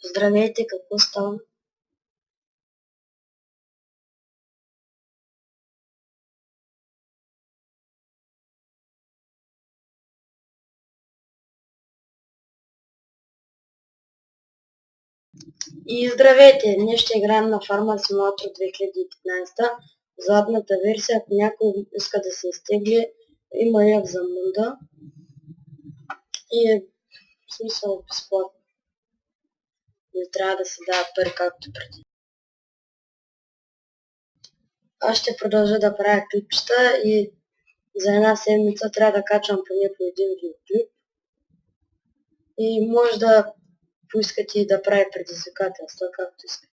Здравейте, какво става? И здравейте! Днес ще играем на Farming Simulator 2015. Задната версия, ако някой иска да се изтегли, има я за муда. И е в смисъл безплатно. Не трябва да се дава пари както преди. Аз ще продължа да правя клипчета и за една седмица трябва да качвам поне по един видеоклип. И може да поискате и да прави предизвикателства, както искате.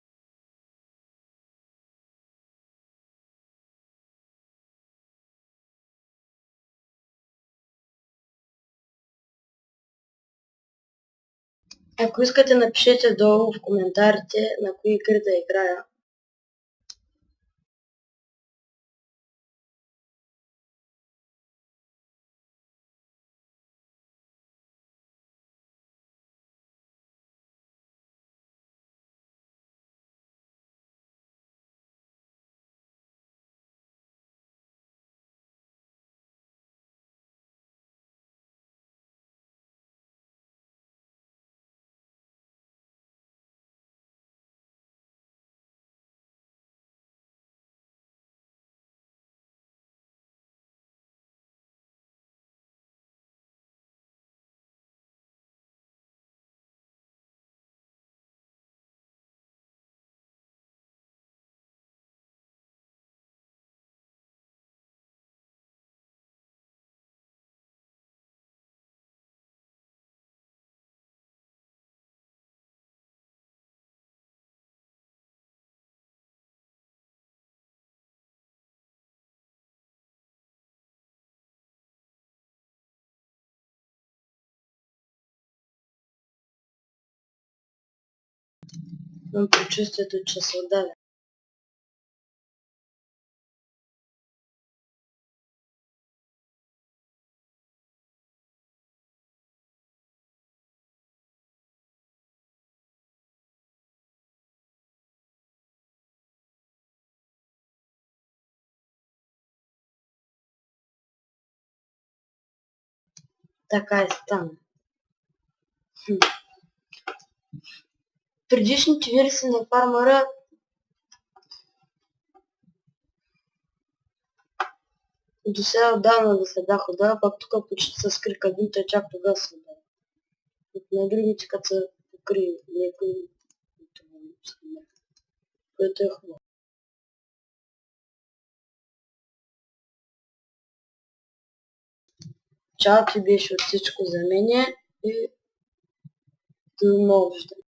Ако искате, напишете долу в коментарите на кои игри да играя. Имам предчувствието, че се отдаля. Така и стана. Предишните версии на фармера до сега отдавна да се бях отдала, пак тук почти с крика винта, чак тогава се отдава. На другите като са покри леко, което е хубаво. Чао ти беше от всичко за мене и до ново виждане.